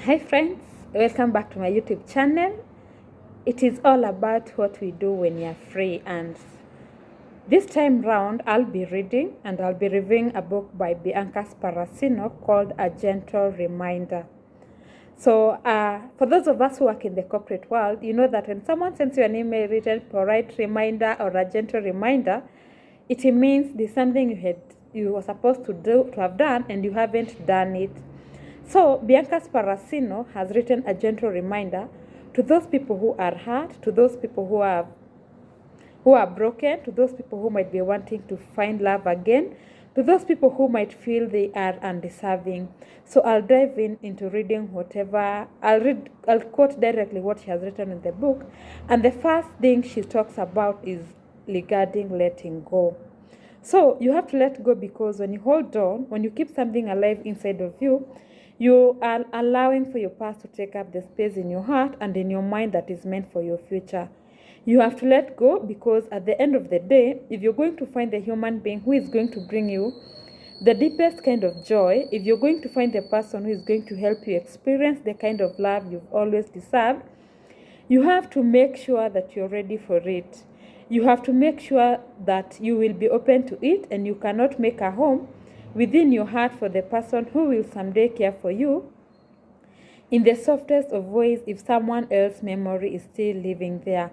Hi friends, welcome back to my YouTube channel. It is all about what we do when you're free, and this time round I'll be reading and I'll be reviewing a book by Bianca Sparacino called A Gentle Reminder. So for those of us who work in the corporate world, you know that when someone sends you an email written polite reminder or a gentle reminder, it means there's something you were supposed to have done and you haven't done it. So Bianca Sparacino has written a gentle reminder to those people who are hurt, to those people who are broken, to those people who might be wanting to find love again, to those people who might feel they are undeserving. So I'll dive into reading whatever. I'll quote directly what she has written in the book. And the first thing she talks about is regarding letting go. So you have to let go, because when you hold on, when you keep something alive inside of you, you are allowing for your past to take up the space in your heart and in your mind that is meant for your future. You have to let go, because at the end of the day, if you're going to find the human being who is going to bring you the deepest kind of joy, if you're going to find the person who is going to help you experience the kind of love you've always deserved, you have to make sure that you're ready for it. You have to make sure that you will be open to it, and you cannot make a home within your heart for the person who will someday care for you in the softest of ways if someone else's memory is still living there.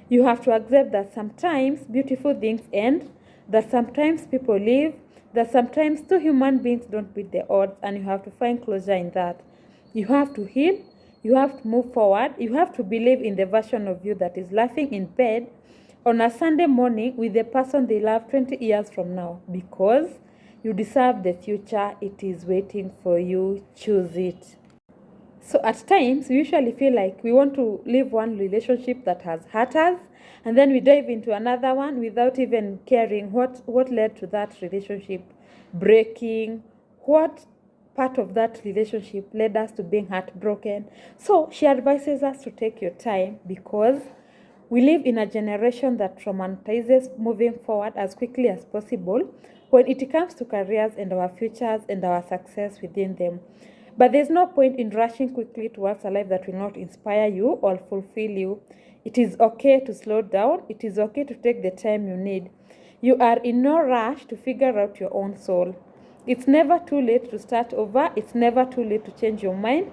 You have to accept that sometimes beautiful things end, that sometimes people leave, that sometimes two human beings don't beat the odds, and you have to find closure in that. You have to heal, you have to move forward, you have to believe in the version of you that is laughing in bed on a Sunday morning with the person they love 20 years from now, because you deserve the future. It is waiting for you. Choose it. So at times, we usually feel like we want to leave one relationship that has hurt us, and then we dive into another one without even caring what led to that relationship breaking, what part of that relationship led us to being heartbroken. So she advises us to take your time, because we live in a generation that romanticizes moving forward as quickly as possible when it comes to careers and our futures and our success within them. But there's no point in rushing quickly towards a life that will not inspire you or fulfill you. It is okay to slow down. It is okay to take the time you need. You are in no rush to figure out your own soul. It's never too late to start over. It's never too late to change your mind.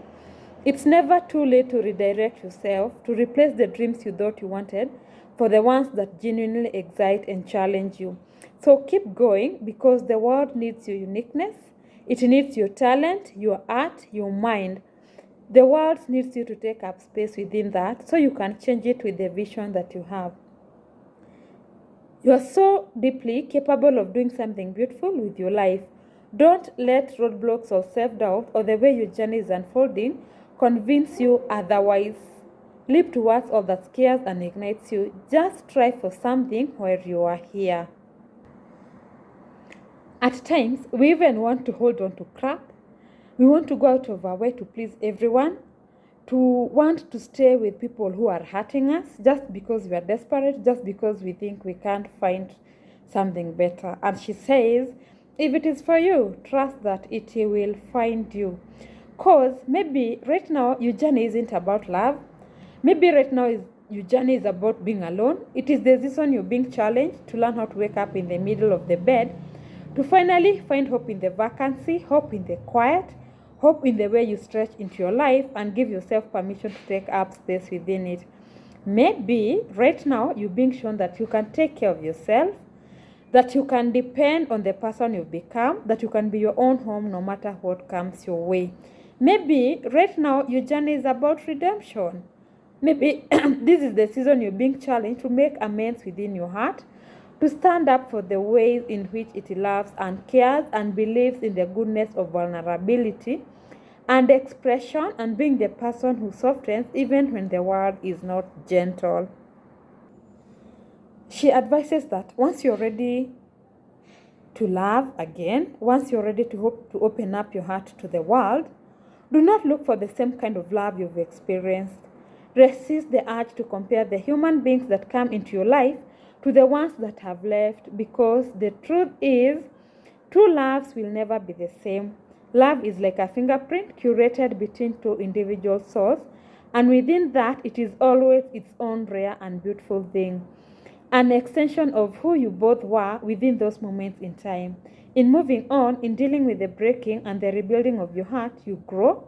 It's never too late to redirect yourself, to replace the dreams you thought you wanted for the ones that genuinely excite and challenge you. So keep going, because the world needs your uniqueness. It needs your talent, your art, your mind. The world needs you to take up space within that so you can change it with the vision that you have. You are so deeply capable of doing something beautiful with your life. Don't let roadblocks or self-doubt or the way your journey is unfolding convince you otherwise. Leap towards all that scares and ignites you. Just try for something where you are here. At times, we even want to hold on to crap. We want to go out of our way to please everyone, to want to stay with people who are hurting us just because we are desperate, just because we think we can't find something better. And she says, if it is for you, trust that it will find you. Because maybe right now your journey isn't about love. Maybe right now your journey is about being alone. It is the season you're being challenged to learn how to wake up in the middle of the bed, to finally find hope in the vacancy, hope in the quiet, hope in the way you stretch into your life and give yourself permission to take up space within it. Maybe right now you're being shown that you can take care of yourself, that you can depend on the person you've become, that you can be your own home no matter what comes your way. Maybe right now your journey is about redemption. Maybe this is the season you're being challenged to make amends within your heart, to stand up for the ways in which it loves and cares and believes in the goodness of vulnerability and expression, and being the person who softens even when the world is not gentle. She advises that once you're ready to love again, once you're ready to open up your heart to the world, do not look for the same kind of love you've experienced. Resist the urge to compare the human beings that come into your life to the ones that have left, because the truth is, true loves will never be the same. Love is like a fingerprint curated between two individual souls, and within that, it is always its own rare and beautiful thing. An extension of who you both were within those moments in time. In moving on, in dealing with the breaking and the rebuilding of your heart, you grow.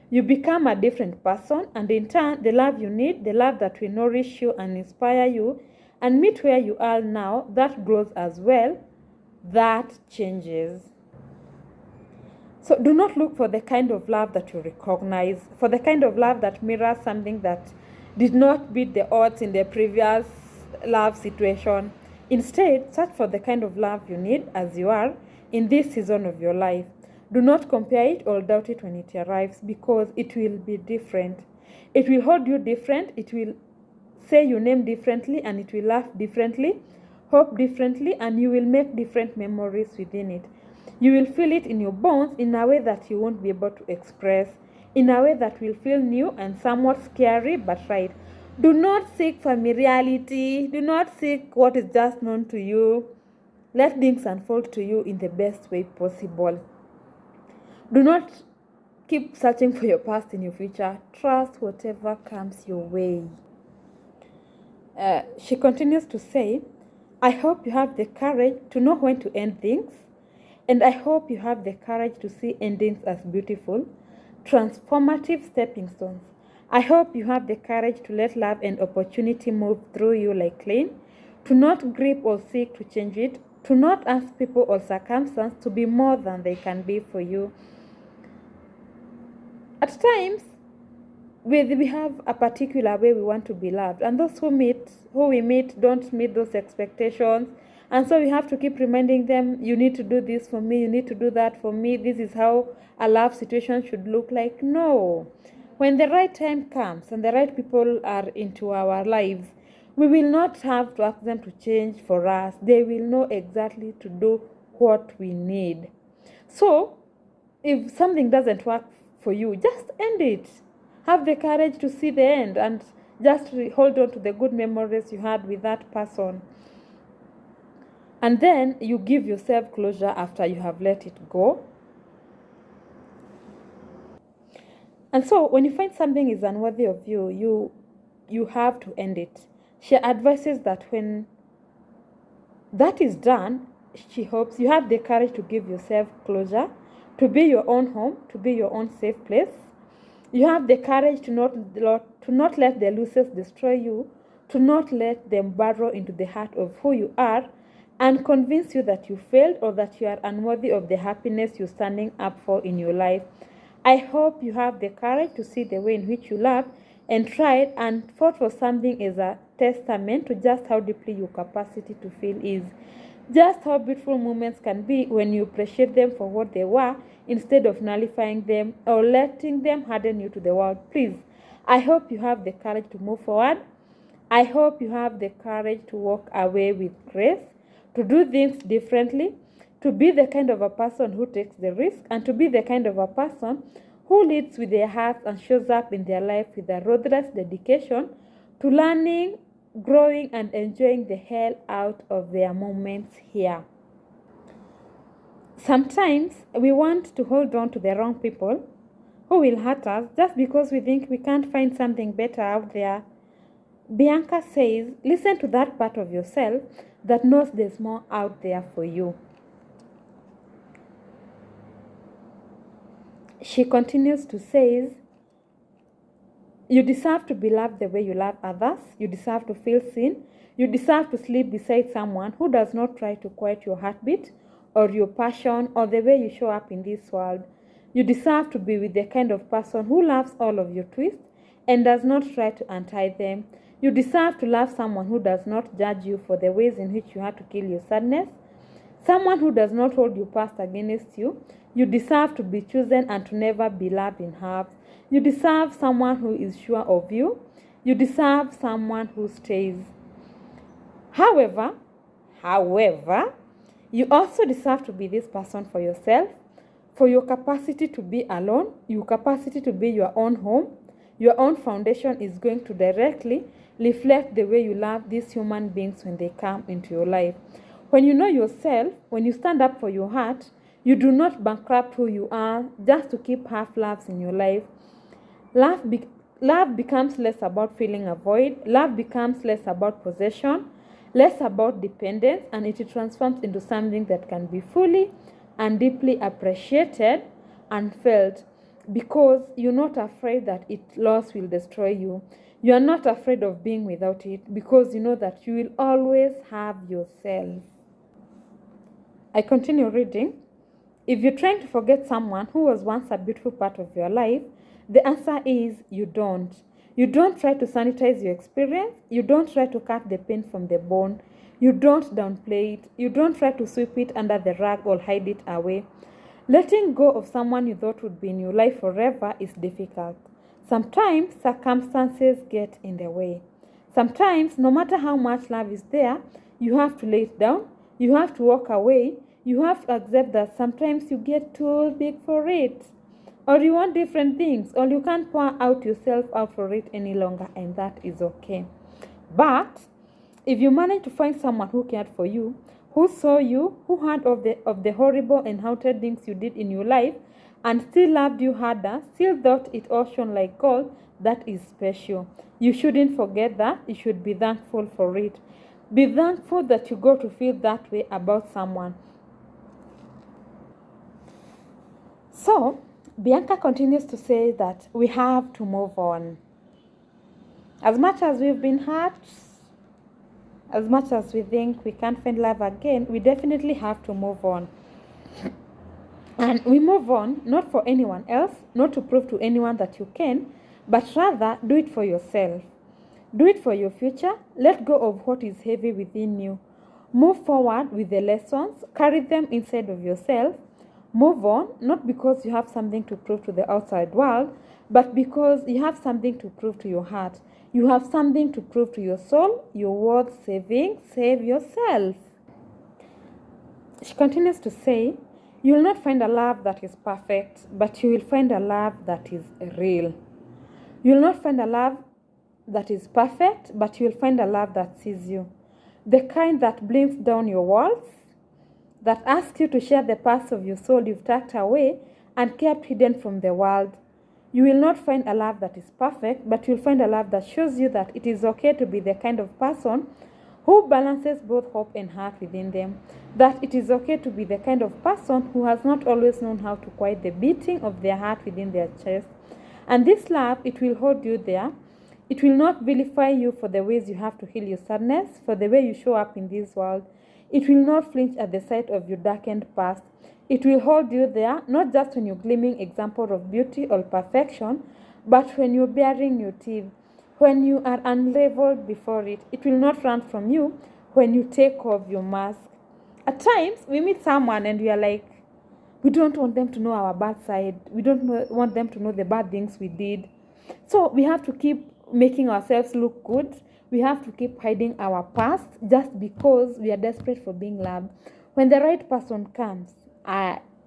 You become a different person, and in turn, the love you need, the love that will nourish you and inspire you, and meet where you are now, that grows as well, that changes. So do not look for the kind of love that you recognize, for the kind of love that mirrors something that did not beat the odds in the previous love situation. Instead, search for the kind of love you need as you are in this season of your life. Do not compare it or doubt it when it arrives, because it will be different. It will hold you different, it will say your name differently, and it will laugh differently, hope differently, and you will make different memories within it. You will feel it in your bones in a way that you won't be able to express, in a way that will feel new and somewhat scary but right. Do not seek familiarity. Do not seek what is just known to you. Let things unfold to you in the best way possible. Do not keep searching for your past in your future. Trust whatever comes your way. She continues to say, I hope you have the courage to know when to end things. And I hope you have the courage to see endings as beautiful, transformative stepping stones. I hope you have the courage to let love and opportunity move through you like rain, to not grip or seek to change it, to not ask people or circumstance to be more than they can be for you. At times, we have a particular way we want to be loved, and those who we meet don't meet those expectations. And so we have to keep reminding them, you need to do this for me, you need to do that for me, this is how a love situation should look like. No. When the right time comes and the right people are into our lives, we will not have to ask them to change for us. They will know exactly to do what we need. So, if something doesn't work for you, just end it. Have the courage to see the end and just hold on to the good memories you had with that person. And then you give yourself closure after you have let it go. And so when you find something is unworthy of you, you have to end it. She advises that when that is done, she hopes you have the courage to give yourself closure, to be your own home, to be your own safe place. You have the courage to not let the losses destroy you, to not let them burrow into the heart of who you are, and convince you that you failed or that you are unworthy of the happiness you're standing up for in your life. I hope you have the courage to see the way in which you loved and tried and fought for something as a testament to just how deeply your capacity to feel is. Just how beautiful moments can be when you appreciate them for what they were instead of nullifying them or letting them harden you to the world. Please, I hope you have the courage to move forward. I hope you have the courage to walk away with grace, to do things differently, to be the kind of a person who takes the risk, and to be the kind of a person who leads with their hearts and shows up in their life with a ruthless dedication to learning, growing, and enjoying the hell out of their moments here. Sometimes we want to hold on to the wrong people who will hurt us just because we think we can't find something better out there. Bianca says, listen to that part of yourself that knows there's more out there for you. She continues to say, you deserve to be loved the way you love others. You deserve to feel seen. You deserve to sleep beside someone who does not try to quiet your heartbeat or your passion or the way you show up in this world. You deserve to be with the kind of person who loves all of your twists and does not try to untie them. You deserve to love someone who does not judge you for the ways in which you had to kill your sadness. Someone who does not hold your past against you. You deserve to be chosen and to never be loved in halves. You deserve someone who is sure of you. You deserve someone who stays. However, you also deserve to be this person for yourself, for your capacity to be alone, your capacity to be your own home. Your own foundation is going to directly reflect the way you love these human beings when they come into your life. When you know yourself, when you stand up for your heart, You do not bankrupt who you are just to keep half laughs in your life. Love becomes less about filling a void. Love becomes less about possession, less about dependence, and it transforms into something that can be fully and deeply appreciated and felt, because you're not afraid that its loss will destroy you. You are not afraid of being without it because you know that you will always have yourself. I continue reading. If you're trying to forget someone who was once a beautiful part of your life, the answer is you don't. You don't try to sanitize your experience. You don't try to cut the pain from the bone. You don't downplay it. You don't try to sweep it under the rug or hide it away. Letting go of someone you thought would be in your life forever is difficult. Sometimes circumstances get in the way. Sometimes, no matter how much love is there, you have to lay it down. You have to walk away. You have to accept that sometimes you get too big for it. Or you want different things, or you can't pour out yourself out for it any longer, and that is okay. But if you manage to find someone who cared for you, who saw you, who heard of the horrible and haunted things you did in your life, and still loved you harder, still thought it all shone like gold, that is special. You shouldn't forget that. You should be thankful for it. Be thankful that you got to feel that way about someone. So, Bianca continues to say that we have to move on. As much as we've been hurt, as much as we think we can't find love again, we definitely have to move on. And we move on not for anyone else, not to prove to anyone that you can, but rather do it for yourself. Do it for your future. Let go of what is heavy within you. Move forward with the lessons. Carry them inside of yourself. Move on, not because you have something to prove to the outside world, but because you have something to prove to your heart. You have something to prove to your soul. You're worth saving. Save yourself. She continues to say, you will not find a love that is perfect, but you will find a love that is real. You will not find a love that is perfect, but you will find a love that sees you. The kind that blinks down your walls, that asks you to share the parts of your soul you've tucked away and kept hidden from the world. You will not find a love that is perfect, but you'll find a love that shows you that it is okay to be the kind of person who balances both hope and heart within them. That it is okay to be the kind of person who has not always known how to quiet the beating of their heart within their chest. And this love, it will hold you there. It will not vilify you for the ways you have to heal your sadness, for the way you show up in this world. It will not flinch at the sight of your darkened past. It will hold you there, not just when you're gleaming example of beauty or perfection, but when you're baring your teeth, when you are unleveled before it. It will not run from you when you take off your mask. At times, we meet someone and we are like, we don't want them to know our bad side. We don't want them to know the bad things we did. So we have to keep making ourselves look good. We have to keep hiding our past just because we are desperate for being loved. When the right person comes,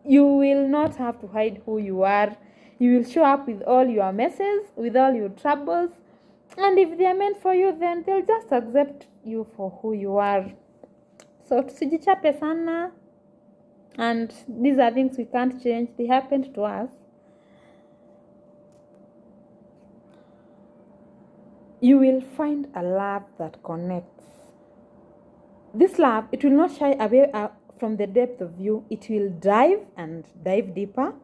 you will not have to hide who you are. You will show up with all your messes, with all your troubles. And if they are meant for you, then they'll just accept you for who you are. So tusijichape sana. And these are things we can't change. They happened to us. You will find a love that connects. This love, it will not shy away from the depth of you. It will dive deeper.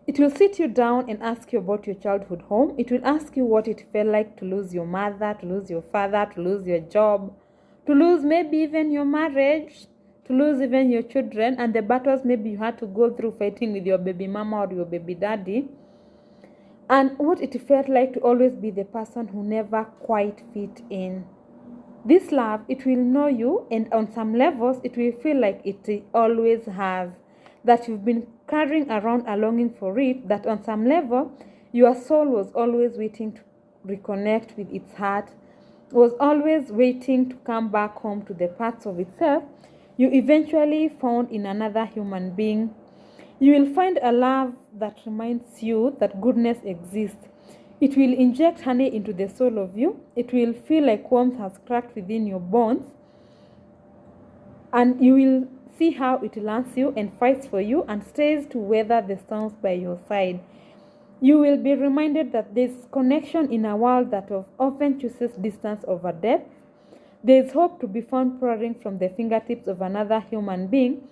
It will sit you down and ask you about your childhood home. It will ask you what it felt like to lose your mother, to lose your father, to lose your job, to lose maybe even your marriage, to lose even your children, and the battles maybe you had to go through fighting with your baby mama or your baby daddy. And what it felt like to always be the person who never quite fit in. This love, it will know you, and on some levels, it will feel like it always has. That you've been carrying around a longing for it, that on some level, your soul was always waiting to reconnect with its heart, was always waiting to come back home to the parts of itself you eventually found in another human being. You will find a love that reminds you that goodness exists. It will inject honey into the soul of you. It will feel like warmth has cracked within your bones. And you will see how it learns you and fights for you and stays to weather the storms by your side. You will be reminded that there's connection in a world that often chooses distance over depth. There is hope to be found pouring from the fingertips of another human being,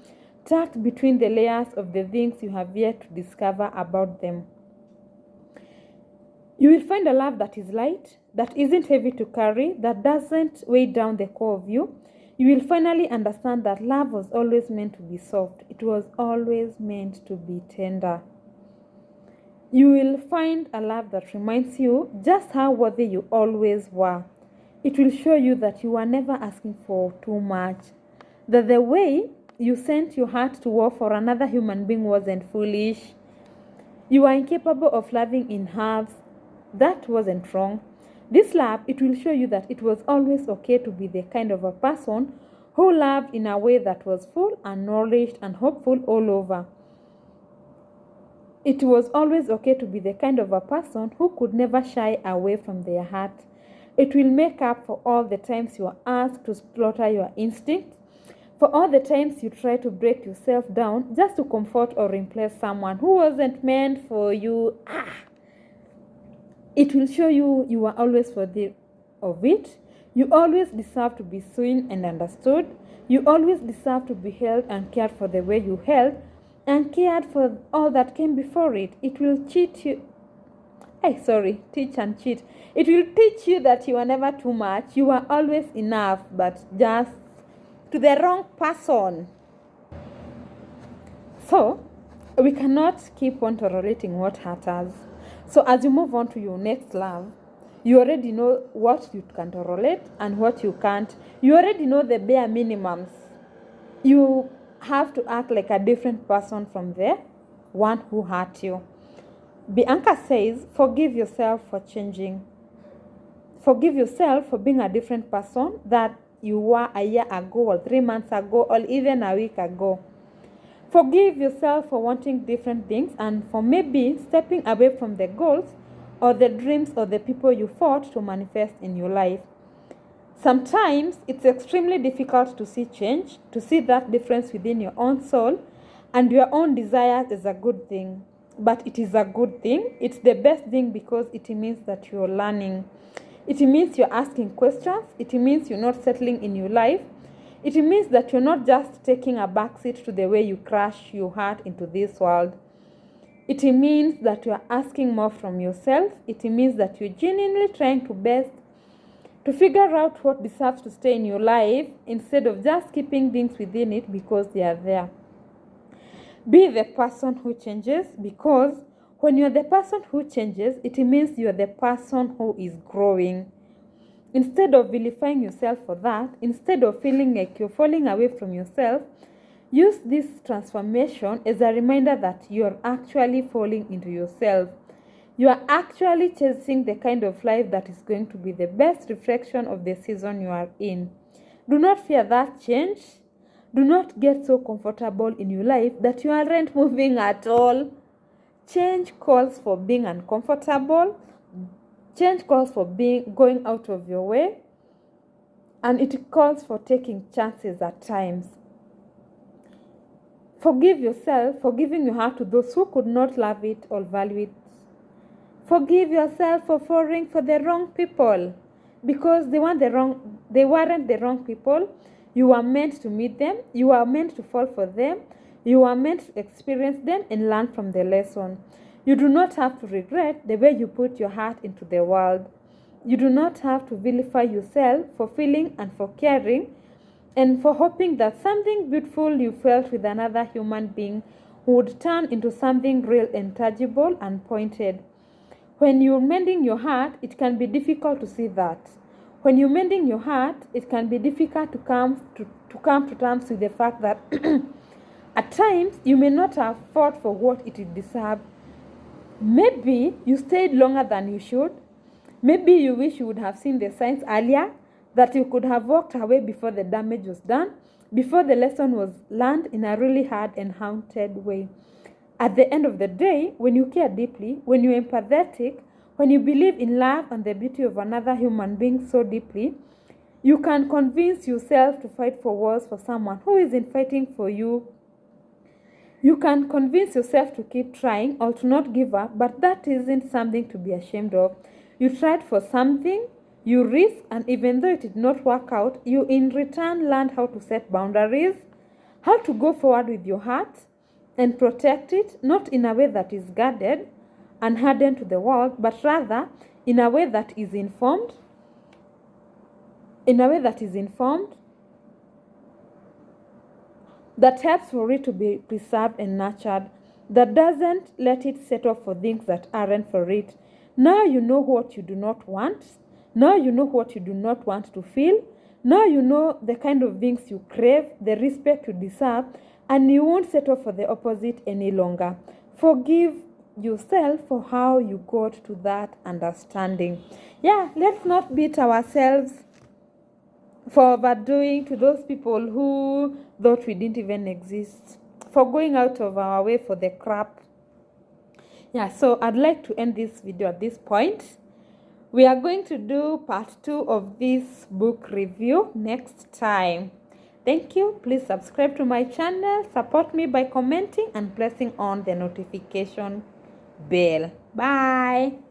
tucked between the layers of the things you have yet to discover about them. You will find a love that is light, that isn't heavy to carry, that doesn't weigh down the core of you. You will finally understand that love was always meant to be soft. It was always meant to be tender. You will find a love that reminds you just how worthy you always were. It will show you that you were never asking for too much, that the way you sent your heart to war for another human being wasn't foolish. You are incapable of loving in halves. That wasn't wrong. This love, it will show you that it was always okay to be the kind of a person who loved in a way that was full and nourished and hopeful all over. It was always okay to be the kind of a person who could never shy away from their heart. It will make up for all the times you are asked to slaughter your instincts, for all the times you try to break yourself down just to comfort or impress someone who wasn't meant for you. It will show you are always worthy of it. You always deserve to be seen and understood. You always deserve to be held and cared for the way you held and cared for all that came before it. It will teach and cheat. It will teach you that you are never too much. You are always enough, but just to the wrong person. So, we cannot keep on tolerating what hurt us. So as you move on to your next love, you already know what you can tolerate and what you can't. You already know the bare minimums. You have to act like a different person from the one who hurt you. Bianca says, forgive yourself for changing. Forgive yourself for being a different person that you were a year ago or 3 months ago or even a week ago. Forgive yourself for wanting different things and for maybe stepping away from the goals or the dreams or the people you fought to manifest in your life. Sometimes it's extremely difficult to see change, to see that difference within your own soul and your own desires is a good thing. But it is a good thing. It's the best thing because it means that you're learning. It means you're asking questions. It means you're not settling in your life. It means that you're not just taking a backseat to the way you crash your heart into this world. It means that you're asking more from yourself. It means that you're genuinely trying to figure out what deserves to stay in your life instead of just keeping things within it because they are there. Be the person who changes, because when you're the person who changes, it means you're the person who is growing. Instead of vilifying yourself for that, instead of feeling like you're falling away from yourself, use this transformation as a reminder that you're actually falling into yourself. You are actually chasing the kind of life that is going to be the best reflection of the season you are in. Do not fear that change. Do not get so comfortable in your life that you aren't moving at all. Change calls for being uncomfortable. Change calls for going out of your way, and it calls for taking chances at times. Forgive yourself for giving your heart to those who could not love it or value it. Forgive yourself for falling for the wrong people, because they weren't the wrong people. You were meant to meet them. You were meant to fall for them. You were meant to experience them and learn from the lesson. You do not have to regret the way you put your heart into the world. You do not have to vilify yourself for feeling and for caring and for hoping that something beautiful you felt with another human being would turn into something real and tangible and pointed. When you're mending your heart, it can be difficult to see that. When you're mending your heart, it can be difficult to come to terms with the fact that at times you may not have fought for what it deserved. Maybe you stayed longer than you should. Maybe you wish you would have seen the signs earlier, that you could have walked away before the damage was done, before the lesson was learned in a really hard and haunted way. At the end of the day, when you care deeply, when you're empathetic, when you believe in love and the beauty of another human being so deeply, You can convince yourself to fight for wars for someone who isn't fighting for you. You can convince yourself to keep trying or to not give up, but that isn't something to be ashamed of. You tried for something, you risked, and even though it did not work out, you in return learned how to set boundaries, how to go forward with your heart and protect it, not in a way that is guarded and hardened to the world, but rather in a way that is informed, that helps for it to be preserved and nurtured, that doesn't let it settle for things that aren't for it. Now you know what you do not want. Now you know what you do not want to feel. Now you know the kind of things you crave, the respect you deserve, and you won't settle for the opposite any longer. Forgive yourself for how you got to that understanding. Yeah, let's not beat ourselves for overdoing to those people who thought we didn't even exist, for going out of our way for the crap. Yeah, so I'd like to end this video at this point. We are going to do part 2 of this book review next time. Thank you. Please subscribe to my channel, support me by commenting and pressing on the notification bell. Bye.